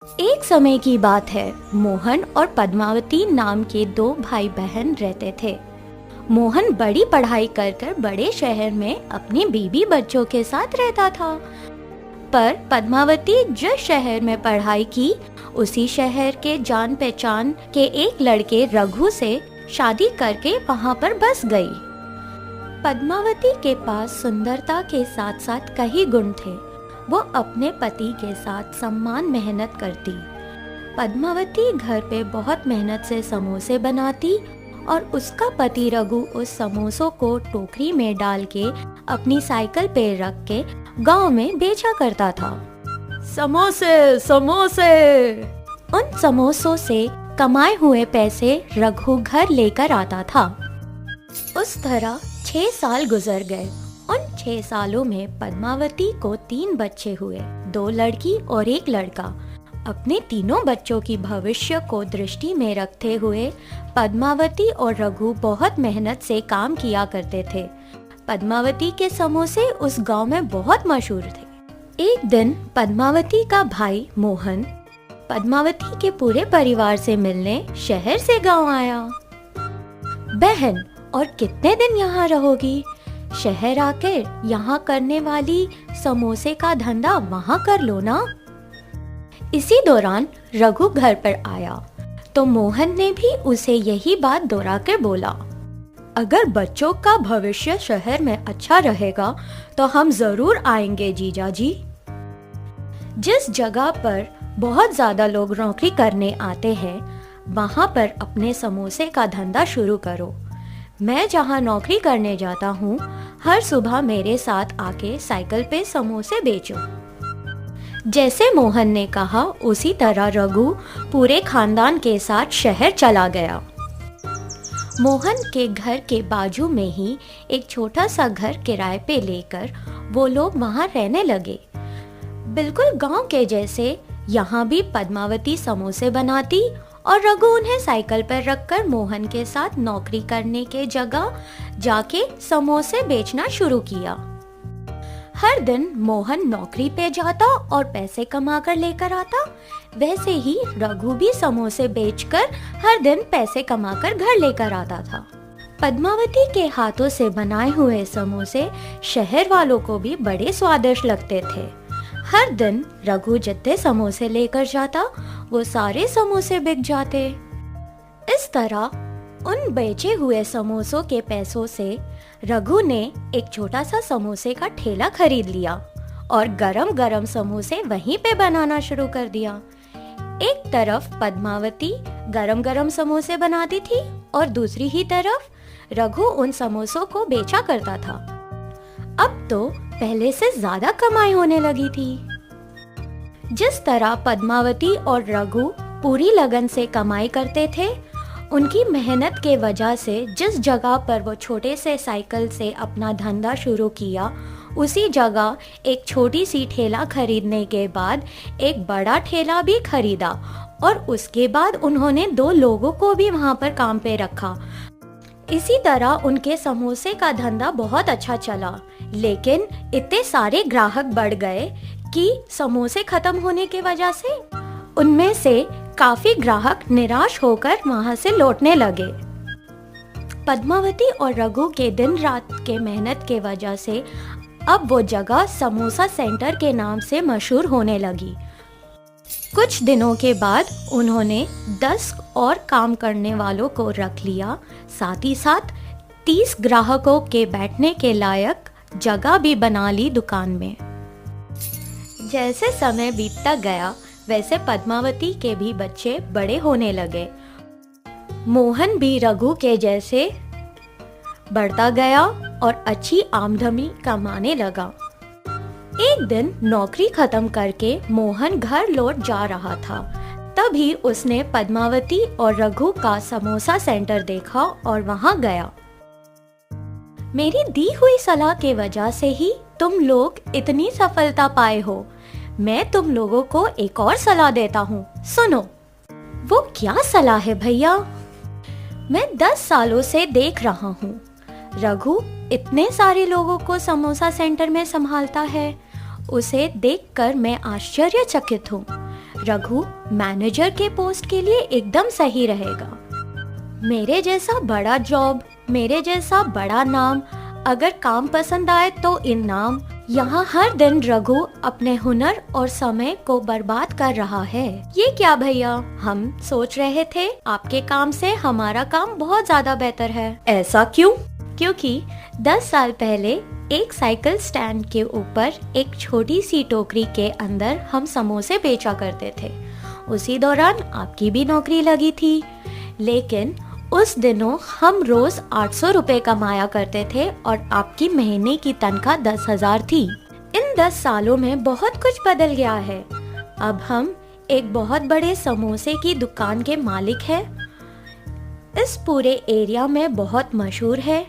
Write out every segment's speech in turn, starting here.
एक समय की बात है। मोहन और पद्मावती नाम के दो भाई बहन रहते थे। मोहन बड़ी पढ़ाई कर कर बड़े शहर में अपनी बीवी बच्चों के साथ रहता था, पर पद्मावती जिस शहर में पढ़ाई की उसी शहर के जान पहचान के एक लड़के रघु से शादी करके वहाँ पर बस गई। पद्मावती के पास सुंदरता के साथ साथ कई गुण थे। वो अपने पति के साथ सम्मान मेहनत करती। पद्मावती घर पे बहुत मेहनत से समोसे बनाती और उसका पति रघु उस समोसों को टोकरी में डाल के अपनी साइकिल पे रख के गांव में बेचा करता था। समोसे समोसे। उन समोसों से कमाए हुए पैसे रघु घर लेकर आता था। उस तरह 6 साल गुजर गए। उन 6 सालों में पद्मावती को 3 बच्चे हुए, 2 लड़की और 1 लड़का। अपने तीनों बच्चों की भविष्य को दृष्टि में रखते हुए पद्मावती और रघु बहुत मेहनत से काम किया करते थे। पद्मावती के समोसे उस गांव में बहुत मशहूर थे। एक दिन पद्मावती का भाई मोहन पद्मावती के पूरे परिवार से मिलने शहर से गांव आया। बहन, और कितने दिन यहाँ रहोगी? शहर आकर यहाँ करने वाली समोसे का धंधा वहाँ कर लो ना। इसी दौरान रघु घर पर आया तो मोहन ने भी उसे यही बात दोहरा कर बोला, अगर बच्चों का भविष्य शहर में अच्छा रहेगा तो हम जरूर आएंगे जीजा जी। जिस जगह पर बहुत ज्यादा लोग नौकरी करने आते हैं वहाँ पर अपने समोसे का धंधा शुरू करो। मैं जहाँ नौकरी करने जाता हूँ हर सुबह मेरे साथ आके साइकिल पे समोसे बेचो। जैसे मोहन ने कहा उसी तरह रघु पूरे खानदान के साथ शहर चला गया। मोहन के घर के बाजू में ही एक छोटा सा घर किराए पे लेकर वो लोग वहाँ रहने लगे। बिल्कुल गांव के जैसे यहाँ भी पद्मावती समोसे बनाती और रघु उन्हें साइकिल पर रखकर मोहन के साथ नौकरी करने के जगह जाके समोसे बेचना शुरू किया। हर दिन मोहन नौकरी पे जाता और पैसे कमा कर लेकर आता, वैसे ही रघु भी समोसे बेचकर हर दिन पैसे कमाकर घर लेकर आता था। पद्मावती के हाथों से बनाए हुए समोसे शहर वालों को भी बड़े स्वादिष्ट लगते थे। हर दिन रघु जितने समोसे लेकर जाता वो सारे समोसे बिक जाते। इस तरह उन बेचे हुए समोसों के पैसों से रघु ने एक छोटा सा समोसे का ठेला खरीद लिया और गरम गरम समोसे वहीं पे बनाना शुरू कर दिया। एक तरफ पद्मावती गरम गरम समोसे बनाती थी और दूसरी ही तरफ रघु उन समोसों को बेचा करता था। अब तो पहले से ज्यादा कमाई होने लगी थी। जिस तरह पद्मावती और रघु पूरी लगन से कमाई करते थे, उनकी मेहनत के वजह से जिस जगह पर वो छोटे से साइकिल से अपना धंधा शुरू किया उसी जगह एक छोटी सी ठेला खरीदने के बाद एक बड़ा ठेला भी खरीदा और उसके बाद उन्होंने 2 लोगों को भी वहाँ पर काम पे रखा। इसी तरह उनके समोसे का धंधा बहुत अच्छा चला, लेकिन इतने सारे ग्राहक बढ़ गए कि समोसे खत्म होने की वजह से उनमें से काफी ग्राहक निराश होकर वहां से लौटने लगे। पद्मावती और रघु के दिन रात के मेहनत के वजह से अब वो जगह समोसा सेंटर के नाम से मशहूर होने लगी। कुछ दिनों के बाद उन्होंने 10 और काम करने वालों को रख लिया, साथ ही साथ 30 ग्राहकों के बैठने के लायक जगह भी बना ली दुकान में। जैसे समय बीतता गया वैसे पद्मावती के भी बच्चे बड़े होने लगे। मोहन भी रघु के जैसे बढ़ता गया और अच्छी आमदनी कमाने लगा। एक दिन नौकरी खत्म करके मोहन घर लौट जा रहा था, तभी उसने पद्मावती और रघु का समोसा सेंटर देखा और वहां गया। मेरी दी हुई सलाह के वजह से ही तुम लोग इतनी सफलता पाए हो। मैं तुम लोगों को एक और सलाह देता हूँ, सुनो। वो क्या सलाह है भैया? मैं 10 सालों से देख रहा हूँ रघु इतने सारे लोगों को समोसा सेंटर में संभालता है। उसे देखकर मैं आश्चर्यचकित हूँ। रघु मैनेजर के पोस्ट के लिए एकदम सही रहेगा। मेरे जैसा बड़ा जॉब, मेरे जैसा बड़ा नाम, अगर काम पसंद आए तो इनाम। यहाँ हर दिन रघु अपने हुनर और समय को बर्बाद कर रहा है। ये क्या भैया, हम सोच रहे थे आपके काम से हमारा काम बहुत ज्यादा बेहतर है। ऐसा क्यों? क्योंकि 10 साल पहले एक साइकिल स्टैंड के ऊपर एक छोटी सी टोकरी के अंदर हम समोसे बेचा करते थे। उसी दौरान आपकी भी नौकरी लगी थी, लेकिन उस दिनों हम रोज 800 रुपए कमाया करते थे और आपकी महीने की तनख्वाह 10,000 थी। इन 10 सालों में बहुत कुछ बदल गया है। अब हम एक बहुत बड़े समोसे की दुकान के मालिक हैं। इस पूरे एरिया में बहुत मशहूर है।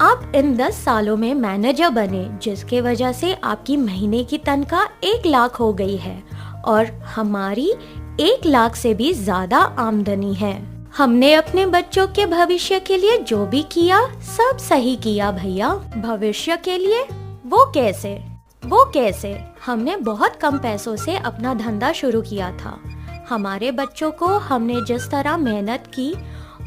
आप इन 10 सालों में मैनेजर बने, जिसके वजह से आपकी महीने की तनख्वाह 1 लाख हो गई है और हमारी 1 लाख से भी ज्यादा आमदनी है। हमने अपने बच्चों के भविष्य के लिए जो भी किया सब सही किया भैया। भविष्य के लिए? वो कैसे? हमने बहुत कम पैसों से अपना धंधा शुरू किया था। हमारे बच्चों को हमने जिस तरह मेहनत की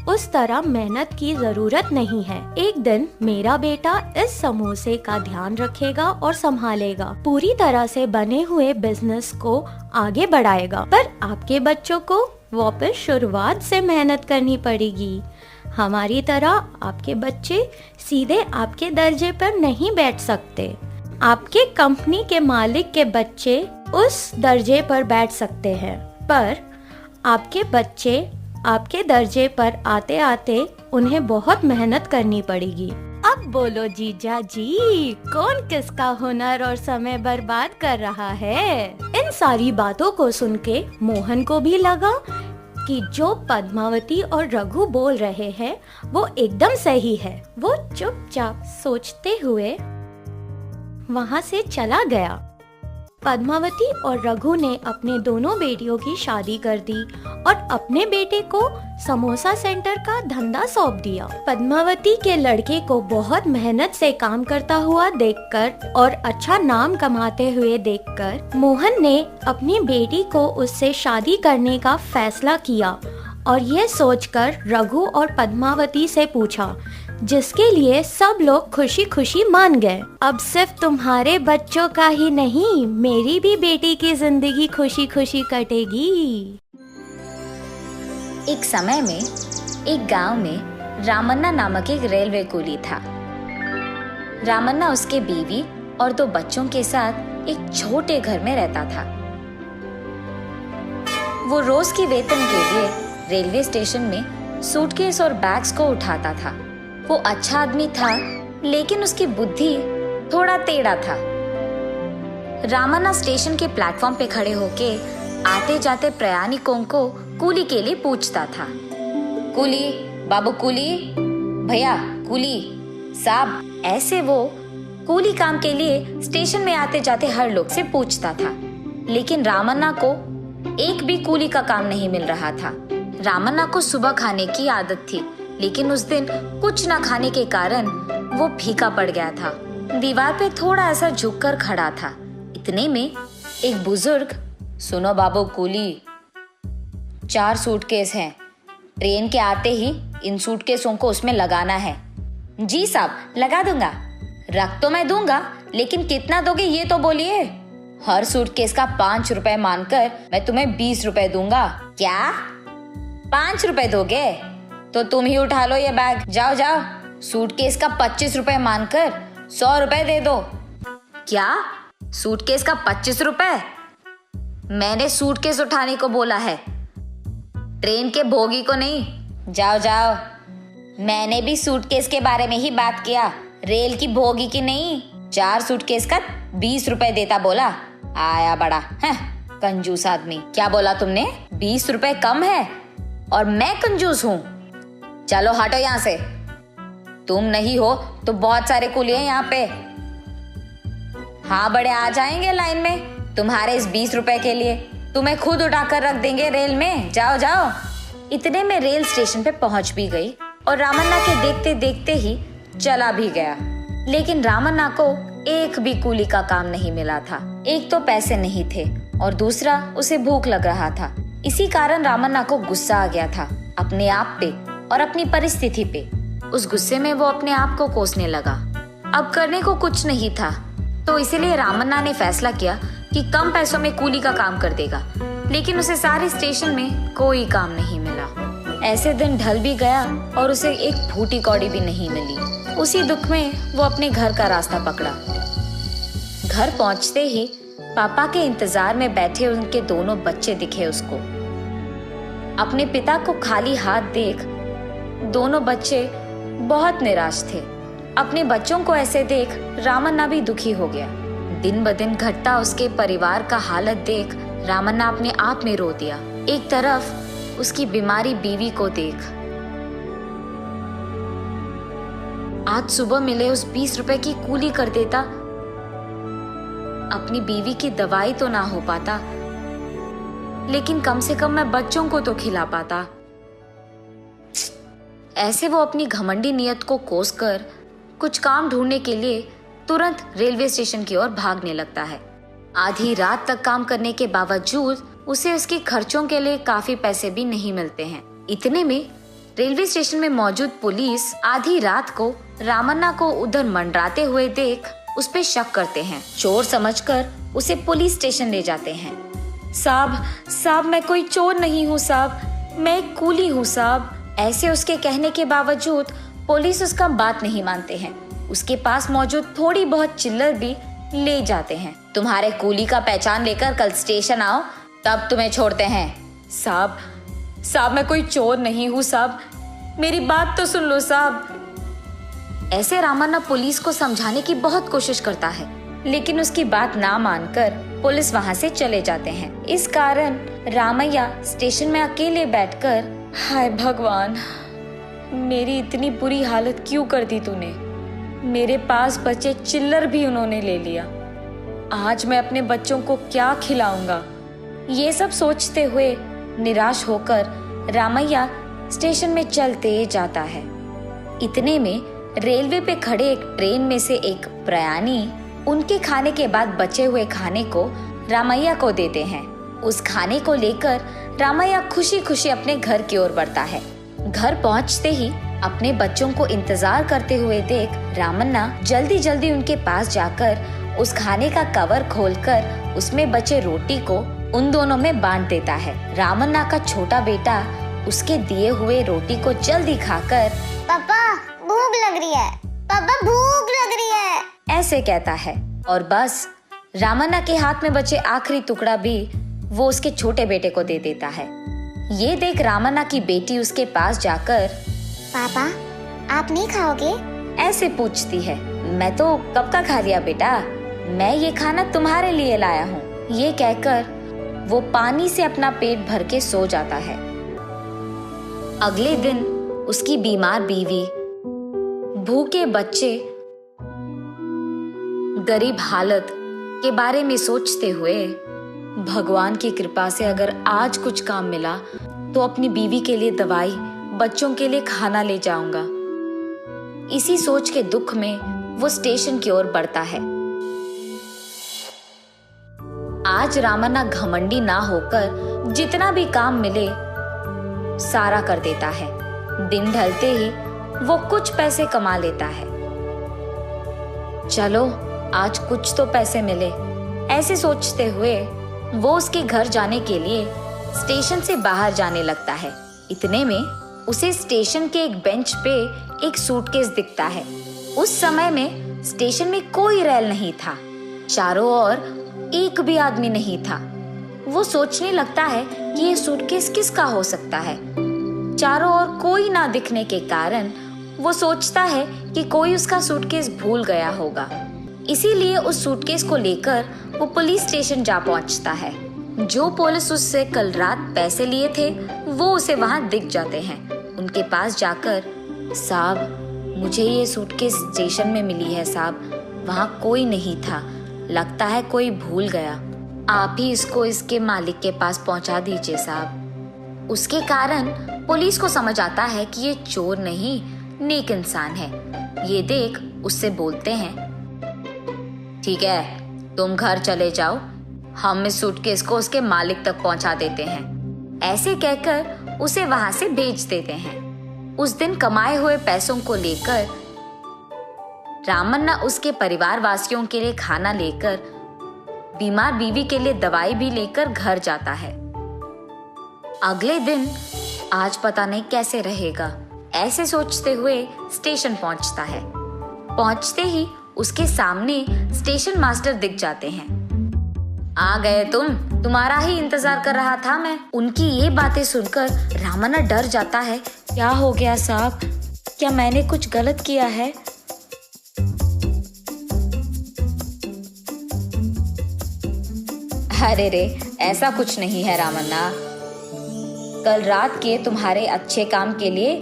उस तरह मेहनत की जरूरत नहीं है। एक दिन मेरा बेटा इस समोसे का ध्यान रखेगा और संभालेगा, पूरी तरह से बने हुए बिजनेस को आगे बढ़ाएगा। पर आपके बच्चों को वापस शुरुआत से मेहनत करनी पड़ेगी। हमारी तरह आपके बच्चे सीधे आपके दर्जे पर नहीं बैठ सकते। आपके कंपनी के मालिक के बच्चे उस दर्जे पर बैठ सकते हैं, पर आपके बच्चे आपके दर्जे पर आते आते उन्हें बहुत मेहनत करनी पड़ेगी। अब बोलो जीजा जी, कौन किसका हुनर और समय बर्बाद कर रहा है? इन सारी बातों को सुन के मोहन को भी लगा कि जो पद्मावती और रघु बोल रहे हैं वो एकदम सही है। वो चुपचाप सोचते हुए वहाँ से चला गया। पद्मावती और रघु ने अपने दोनों बेटियों की शादी कर दी और अपने बेटे को समोसा सेंटर का धंधा सौंप दिया। पद्मावती के लड़के को बहुत मेहनत से काम करता हुआ देखकर और अच्छा नाम कमाते हुए देखकर मोहन ने अपनी बेटी को उससे शादी करने का फैसला किया और यह सोचकर रघु और पद्मावती से पूछा, जिसके लिए सब लोग खुशी खुशी मान गए। अब सिर्फ तुम्हारे बच्चों का ही नहीं, मेरी भी बेटी की जिंदगी खुशी खुशी कटेगी। एक समय में एक गांव में रामन्ना नामक एक रेलवे कूली था। रामन्ना उसके बीवी और 2 बच्चों के साथ एक छोटे घर में रहता था। वो रोज के वेतन के लिए रेलवे स्टेशन में सूटकेस और बैग्स को उठाता था। वो अच्छा आदमी था, लेकिन उसकी बुद्धि थोड़ा टेढ़ा था। रामन्ना स्टेशन के प्लेटफॉर्म पे खड़े होके आते जाते प्रयाणिकों को कूली के लिए पूछता था। कूली बाबू, कूली भैया, कूली साहब, ऐसे वो कूली काम के लिए स्टेशन में आते जाते हर लोग से पूछता था। लेकिन रामन्ना को एक भी कूली का काम नहीं मिल रहा था। रामन्ना को सुबह खाने की आदत थी, लेकिन उस दिन कुछ न खाने के कारण वो फीका पड़ गया था। दीवार पे थोड़ा ऐसा झुककर खड़ा था। इतने में एक बुजुर्ग, सुनो बाबू कूली, 4 सूटकेस हैं, ट्रेन के आते ही इन सूटकेसों को उसमें लगाना है। जी साहब, लगा दूंगा। रख तो मैं दूंगा, लेकिन कितना दोगे ये तो बोलिए। हर सूटकेस का 5 रुपए मानकर मैं तुम्हें 20 रुपए दूंगा। क्या 5 रुपए दोगे? तो तुम ही उठा लो ये बैग, जाओ जाओ। सूटकेस का 25 रुपए मानकर 100 रुपए दे दो। क्या सूटकेस का 25 रुपए? मैंने सूटकेस उठाने को बोला है, ट्रेन के बोगी को नहीं। जाओ जाओ। मैंने भी सूटकेस के बारे में ही बात किया, रेल की बोगी की नहीं। 4 सूटकेस का 20 रुपए देता बोला। आया बड़ा है कंजूस आदमी। क्या बोला तुमने? 20 रुपए कम है और मैं कंजूस हूँ? चलो हटो यहाँ से। तुम नहीं हो तो बहुत सारे कुली हैं यहाँ पे। हाँ बड़े आ जाएंगे लाइन में तुम्हारे इस 20 रुपए के लिए। तुम्हें खुद उठाकर रख देंगे रेल में। जाओ जाओ। इतने में रेल स्टेशन पे पहुंच भी गई और रामन्ना के देखते देखते ही चला भी गया। लेकिन रामन्ना को एक भी कूली का काम नहीं मिला था। एक तो पैसे नहीं थे और दूसरा उसे भूख लग रहा था। इसी कारण रामन्ना को गुस्सा आ गया था अपने आप पे और अपनी परिस्थिति पे। उस गुस्से में वो अपने आप को कोसने लगा। अब करने को कुछ नहीं था, तो इसीलिए रामन्ना ने फैसला किया कि कम पैसों में कूली का काम कर देगा। लेकिन उसे सारे स्टेशन में कोई काम नहीं मिला। ऐसे दिन ढल भी गया और उसे एक फूटी कौड़ी भी नहीं मिली। उसी दुख में वो अपने घर का रास्ता पकड़ा। घर पहुंचते ही पापा के इंतजार में बैठे उनके दोनों बच्चे दिखे उसको। अपने पिता को खाली हाथ देख दोनों बच्चे बहुत निराश थे। अपने बच्चों को ऐसे देख रामन्ना भी दुखी हो गया। दिन ब दिन घटता उसके परिवार का हालत देख रामन्ना अपने आप में रो दिया। एक तरफ उसकी बीमारी बीवी को देख, आज सुबह मिले उस 20 रुपए की कूली कर देता, अपनी बीवी की दवाई तो ना हो पाता, लेकिन कम से कम मैं बच्चों को तो खिला पाता। ऐसे वो अपनी घमंडी नियत को कोसकर कुछ काम ढूंढने के लिए तुरंत रेलवे स्टेशन की ओर भागने लगता है। आधी रात तक काम करने के बावजूद उसे उसके खर्चों के लिए काफी पैसे भी नहीं मिलते हैं। इतने में रेलवे स्टेशन में मौजूद पुलिस आधी रात को रामन्ना को उधर मंडराते हुए देख उस पे शक करते हैं। चोर समझकर उसे पुलिस स्टेशन ले जाते हैं। साहब मैं कोई चोर नहीं हूँ साहब, मैं एक कूली हूँ साहब। ऐसे उसके कहने के बावजूद पुलिस उसका बात नहीं मानते हैं। उसके पास मौजूद थोड़ी बहुत चिल्लर भी ले जाते हैं। तुम्हारे कूली का पहचान लेकर कल स्टेशन आओ, तब तुम्हें छोड़ते हैं। साहब मैं कोई चोर नहीं हूँ साहब, मेरी बात तो सुन लो साहब। ऐसे रामन्ना पुलिस को समझाने की बहुत कोशिश करता है, लेकिन उसकी बात ना मानकर पुलिस वहाँ से चले जाते हैं। इस कारण रामैया स्टेशन में अकेले बैठकर, हाय भगवान, मेरी इतनी बुरी हालत क्यों कर दी तूने। मेरे पास बचे चिल्लर भी उन्होंने ले लिया। आज मैं अपने बच्चों को क्या खिलाऊंगा। ये सब सोचते हुए निराश होकर रामैया स्टेशन में चलते जाता है। इतने में रेलवे पे खड़े एक ट्रेन में से एक प्रयाणी उनके खाने के बाद बचे हुए खाने को रामैया को देते हैं। उस खाने को लेकर रामैया खुशी खुशी अपने घर की ओर बढ़ता है। घर पहुंचते ही अपने बच्चों को इंतजार करते हुए देख रामन्ना जल्दी जल्दी उनके पास जाकर उस खाने का कवर खोलकर उसमें बचे रोटी को उन दोनों में बांट देता है। रामन्ना का छोटा बेटा उसके दिए हुए रोटी को जल्दी खाकर, पापा भूख लग रही है, पापा भूख लग रही है, ऐसे कहता है। और बस रामन्ना के हाथ में बचे आखिरी टुकड़ा भी वो उसके छोटे बेटे को दे देता है। ये देख रामन्ना की बेटी उसके पास जाकर, पापा आप नहीं खाओगे? ऐसे पूछती है। मैं तो कब का खा लिया बेटा, मैं ये खाना तुम्हारे लिए लाया हूँ। ये कहकर वो पानी से अपना पेट भर के सो जाता है। अगले दिन उसकी बीमार बीवी, भूखे बच्चे, गरीब हालत के बारे में सोचते हुए भगवान की कृपा से अगर आज कुछ काम मिला तो अपनी बीवी के लिए दवाई, बच्चों के लिए खाना ले जाऊंगा। इसी सोच के दुख में वो स्टेशन की ओर बढ़ता है। आज रामन्ना घमंडी ना होकर जितना भी काम मिले सारा कर देता है। दिन ढलते ही वो कुछ पैसे कमा लेता है। चलो आज कुछ तो पैसे मिले, ऐसे सोचते हुए वो उसके घर जाने के लिए स्टेशन से बाहर जाने लगता है। इतने में उसे स्टेशन के एक बेंच पे एक सूटकेस दिखता है। उस समय में स्टेशन में कोई रेल नहीं था, चारों ओर एक भी आदमी नहीं था। वो सोचने लगता है कि ये सूटकेस किसका हो सकता है। चारों ओर कोई ना दिखने के कारण वो सोचता है कि कोई उसका सूटकेस भूल गया होगा। इसीलिए उस सूटकेस को लेकर वो पुलिस स्टेशन जा पहुंचता है। जो पुलिस उससे कल रात पैसे लिए थे वो उसे वहां दिख जाते हैं। उनके पास जाकर, साहब मुझे ये सूटकेस स्टेशन में मिली है साहब, वहां कोई नहीं था, लगता है कोई भूल गया, आप ही इसको इसके मालिक के पास पहुंचा दीजिए साहब। उसके कारण पुलिस को समझ आता है कि ये चोर नहीं नेक इंसान है। ये देख उससे बोलते हैं, ठीक है तुम घर चले जाओ, हम इस सूटकेस को उसके मालिक तक पहुंचा देते हैं। ऐसे कहकर उसे वहां से भेज देते हैं। उस दिन कमाए हुए पैसों को लेकर रामन्ना उसके परिवार वासियों के लिए खाना लेकर, बीमार बीवी के लिए दवाई भी लेकर घर जाता है। अगले दिन आज पता नहीं कैसे रहेगा, ऐसे सोचते हुए स्टेशन पहुंचता है। पहुंचते ही उसके सामने स्टेशन मास्टर दिख जाते हैं। आ गए तुम्हारा ही इंतजार कर रहा था मैं। उनकी ये बातें सुनकर रामन्ना डर जाता है। क्या हो गया साहब, क्या मैंने कुछ गलत किया है? अरे रे, ऐसा कुछ नहीं है रामन्ना। कल रात के तुम्हारे अच्छे काम के लिए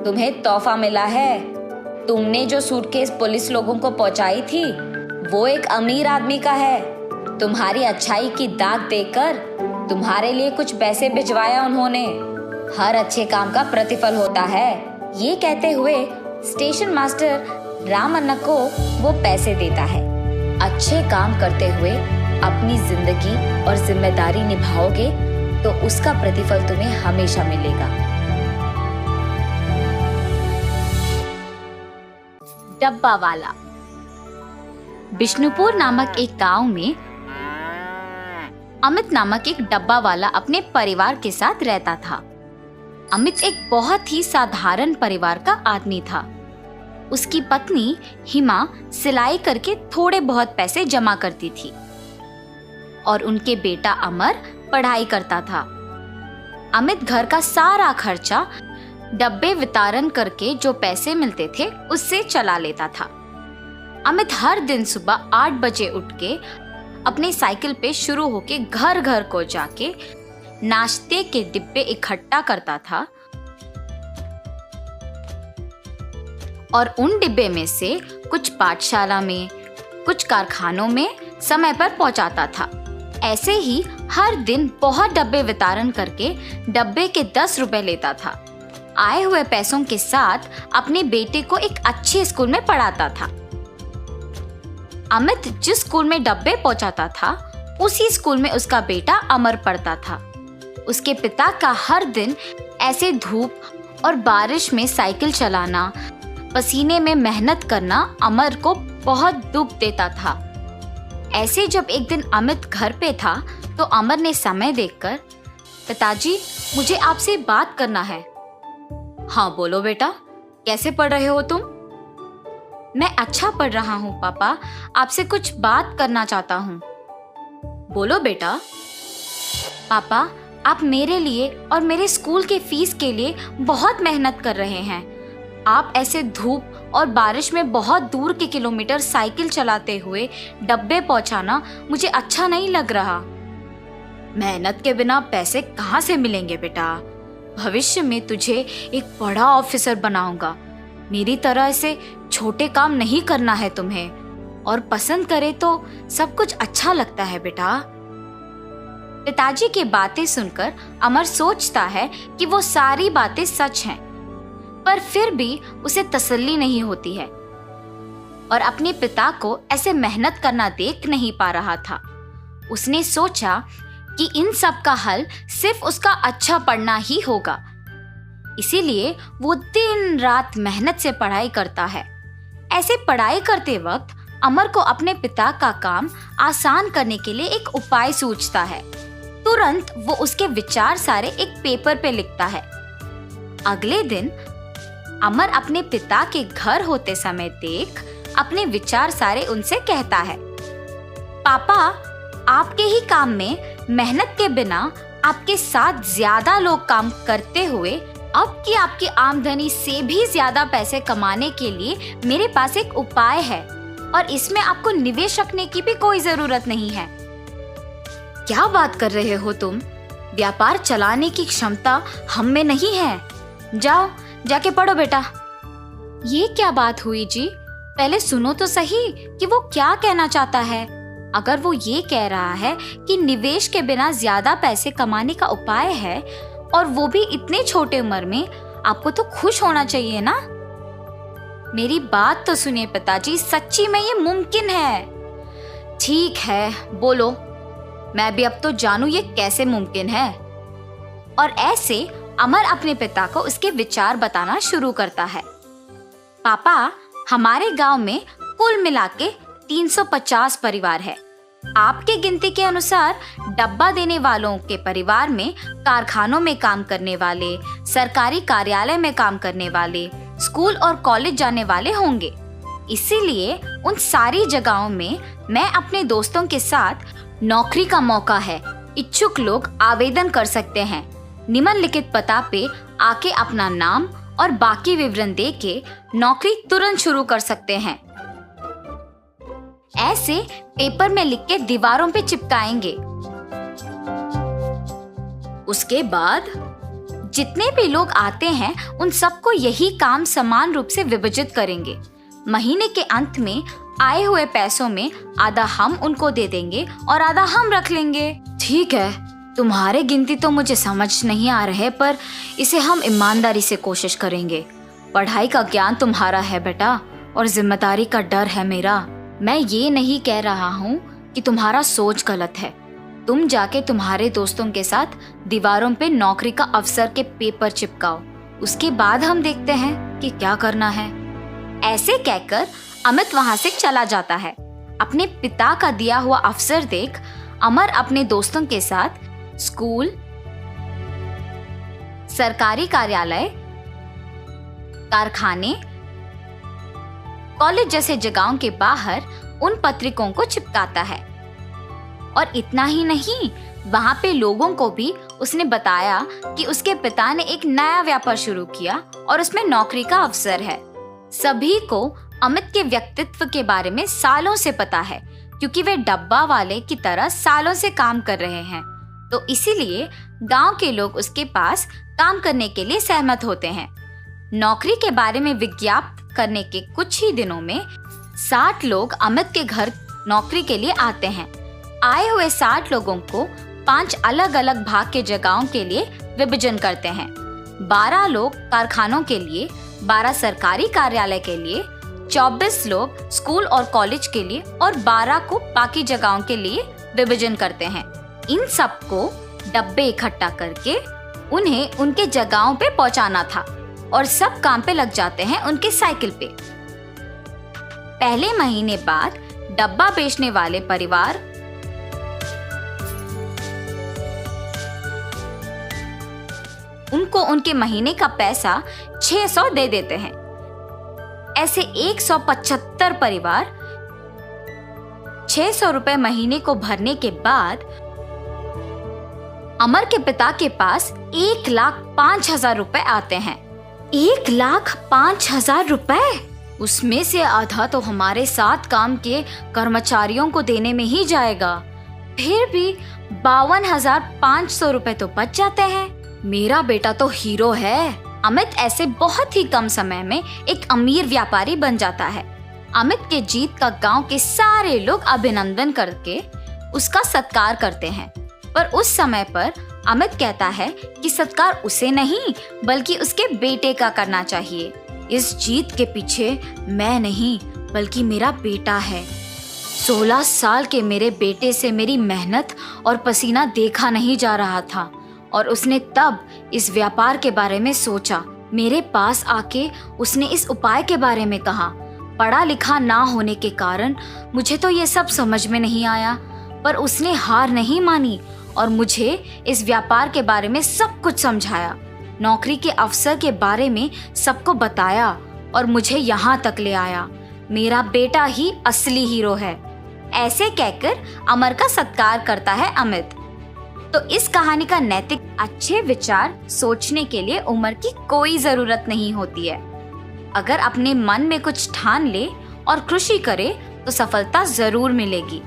तुम्हें तोहफा मिला है। तुमने जो सूटकेस पुलिस लोगों को पहुंचाई थी वो एक अमीर आदमी का है। तुम्हारी अच्छाई की दाग देकर तुम्हारे लिए कुछ पैसे भिजवाया उन्होंने। हर अच्छे काम का प्रतिफल होता है। ये कहते हुए स्टेशन मास्टर रामन्ना को वो पैसे देता है। अच्छे काम करते हुए अपनी जिंदगी और जिम्मेदारी निभाओगे तो उसका प्रतिफल तुम्हें हमेशा मिलेगा। डब्बा वाला। बिष्णुपुर नामक एक गांव में अमित नामक एक डब्बा वाला अपने परिवार के साथ रहता था। अमित एक बहुत ही साधारण परिवार का आदमी था। उसकी पत्नी हिमा सिलाई करके थोड़े बहुत पैसे जमा करती थी और उनके बेटा अमर पढ़ाई करता था। अमित घर का सारा खर्चा डब्बे वितरण करके जो पैसे मिलते थे उससे चला लेता था। अमित हर दिन सुबह 8 बजे उठ के अपनी साइकिल पे शुरू होके घर घर को जाके नाश्ते के डिब्बे इकट्ठा करता था और उन डिब्बे में से कुछ पाठशाला में, कुछ कारखानों में समय पर पहुंचाता था। ऐसे ही हर दिन बहुत डब्बे वितरण करके डब्बे के 10 रुपए लेता था। आए हुए पैसों के साथ अपने बेटे को एक अच्छे स्कूल में पढ़ाता था। अमित जिस स्कूल में डब्बे पहुंचाता था उसी स्कूल में उसका बेटा अमर पढ़ता था। उसके पिता का हर दिन ऐसे धूप और बारिश में साइकिल चलाना, पसीने में मेहनत करना अमर को बहुत दुख देता था। ऐसे जब एक दिन अमित घर पे था तो अमर ने समय देखकर, पिताजी मुझे आपसे बात करना है। हाँ बोलो बेटा, कैसे पढ़ रहे हो तुम? मैं अच्छा पढ़ रहा हूँ पापा, आपसे कुछ बात करना चाहता हूँ। बोलो बेटा। पापा आप मेरे लिए और मेरे स्कूल के फीस के लिए बहुत मेहनत कर रहे हैं। आप ऐसे धूप और बारिश में बहुत दूर के किलोमीटर साइकिल चलाते हुए डब्बे पहुंचाना मुझे अच्छा नहीं लग रहा। मेहनत के बिना पैसे कहाँ से मिलेंगे बेटा? भविष्य में तुझे एक बड़ा ऑफिसर बनाऊंगा। मेरी तरह ऐसे छोटे काम नहीं करना है तुम्हें, और पसंद करे तो सब कुछ अच्छा लगता है बेटा। पिताजी की बातें सुनकर अमर सोचता है कि वो सारी बातें सच हैं, पर फिर भी उसे तसल्ली नहीं होती है और अपने पिता को ऐसे मेहनत करना देख नहीं पा रहा था। उसने सोचा कि इन सब का हल सिर्फ उसका अच्छा पढ़ना ही होगा। इसीलिए वो दिन रात मेहनत से पढ़ाई करता है। ऐसे पढ़ाई करते वक्त अमर को अपने पिता का काम आसान करने के लिए एक उपाय सूझता है। तुरंत वो उसके विचार सारे एक पेपर पे लिखता है। अगले दिन अमर अपने पिता के घर होते समय देख अपने विचार सारे उनसे कहता है, पापा आपके ही काम में मेहनत के बिना आपके साथ ज्यादा लोग काम करते हुए अब की आपकी आमदनी से भी ज्यादा पैसे कमाने के लिए मेरे पास एक उपाय है और इसमें आपको निवेश रखने की भी कोई जरूरत नहीं है। क्या बात कर रहे हो तुम? व्यापार चलाने की क्षमता हम में नहीं है। जाओ जाके पढ़ो बेटा। ये क्या बात हुई जी? पहले सुनो तो सही कि वो क्या कहना चाहता है। अगर वो ये कह रहा है कि निवेश के बिना ज्यादा पैसे कमाने का उपाय है और वो भी इतने छोटे उम्र में, आपको तो खुश होना चाहिए ना। मेरी बात तो सुनिए पिताजी, सच्ची में ये मुमकिन है। ठीक है बोलो, मैं भी अब तो जानूं ये कैसे मुमकिन है। और ऐसे अमर अपने पिता को उसके विचार बताना शुरू करता है। पापा, हमारे गांव में कुल मिला के 350 परिवार है। आपके गिनती के अनुसार डब्बा देने वालों के परिवार में कारखानों में काम करने वाले, सरकारी कार्यालय में काम करने वाले, स्कूल और कॉलेज जाने वाले होंगे। इसीलिए उन सारी जगहों में मैं अपने दोस्तों के साथ नौकरी का मौका है। इच्छुक लोग आवेदन कर सकते हैं। निम्नलिखित पता पे आके अपना नाम और बाकी विवरण दे के नौकरी तुरंत शुरू कर सकते हैं। ऐसे पेपर में लिख के दीवारों पे चिपकाएंगे। उसके बाद जितने भी लोग आते हैं उन सबको यही काम समान रूप से विभाजित करेंगे। महीने के अंत में आए हुए पैसों में आधा हम उनको दे देंगे और आधा हम रख लेंगे। ठीक है, तुम्हारे गिनती तो मुझे समझ नहीं आ रहे, पर इसे हम ईमानदारी से कोशिश करेंगे। पढ़ाई का ज्ञान तुम्हारा है बेटा और जिम्मेदारी का डर है मेरा। मैं ये नहीं कह रहा हूँ कि तुम्हारा सोच गलत है। तुम जाके तुम्हारे दोस्तों के साथ दीवारों पे नौकरी का अवसर के पेपर चिपकाओ। उसके बाद हम देखते हैं कि क्या करना है। ऐसे कहकर अमित वहां से चला जाता है। अपने पिता का दिया हुआ अवसर देख अमर अपने दोस्तों के साथ स्कूल, सरकारी कार्यालय, कारखाने, कॉलेज जैसे जगहों के बाहर उन पत्रिकों को चिपकाता है। और इतना ही नहीं, वहां पे लोगों को भी उसने बताया कि उसके पिता ने एक नया व्यापार शुरू किया और उसमें नौकरी का अवसर है। सभी को अमित के व्यक्तित्व के बारे में सालों से पता है, क्योंकि वे डब्बा वाले की तरह सालों से काम कर रहे हैं। तो इसीलिए गांव के लोग उसके पास काम करने के लिए सहमत होते हैं। नौकरी के बारे में विज्ञापन करने के कुछ ही दिनों में 60 लोग अमित के घर नौकरी के लिए आते हैं। आए हुए 60 लोगों को 5 अलग अलग भाग के जगहों के लिए विभाजन करते हैं। 12 लोग कारखानों के लिए, 12 सरकारी कार्यालय के लिए, 24 लोग स्कूल और कॉलेज के लिए और 12 को बाकी जगहों के लिए विभाजन करते हैं। इन सबको डब्बे इकट्ठा करके उन्हें उनके जगहों पे पहुंचाना था और सब काम पे लग जाते हैं उनके साइकिल पे। पहले महीने बाद डब्बा बेचने वाले परिवार उनको उनके महीने का पैसा 600 दे देते हैं। ऐसे 175 परिवार 600 रुपए महीने को भरने के बाद अमर के पिता के पास 1,05,000 रुपए आते हैं। 1,05,000 रुपए? उसमें से आधा तो हमारे साथ काम के कर्मचारियों को देने में ही जाएगा। फिर भी 52,500 रुपए तो बच जाते हैं। मेरा बेटा तो हीरो है। अमित ऐसे बहुत ही कम समय में एक अमीर व्यापारी बन जाता है। अमित के जीत का गांव के सारे लोग अभिनंदन करके उसका सत्कार करते हैं। पर उस समय पर अमित कहता है कि सत्कार उसे नहीं बल्कि उसके बेटे का करना चाहिए। इस जीत के पीछे मैं नहीं बल्कि मेरा बेटा है। 16 साल के मेरे बेटे से मेरी मेहनत और पसीना देखा नहीं जा रहा था और उसने तब इस व्यापार के बारे में सोचा। मेरे पास आके उसने इस उपाय के बारे में कहा। पढ़ा लिखा ना होने के कारण मुझे तो ये सब समझ में नहीं आया, पर उसने हार नहीं मानी और मुझे इस व्यापार के बारे में सब कुछ समझाया। नौकरी के अवसर के बारे में सबको बताया और मुझे यहाँ तक ले आया। मेरा बेटा ही असली हीरो है। ऐसे कहकर अमर का सत्कार करता है अमित। तो इस कहानी का नैतिक अच्छे विचार सोचने के लिए उम्र की कोई जरूरत नहीं होती है। अगर अपने मन में कुछ ठान ले और कृषि करे तो सफलता जरूर मिलेगी।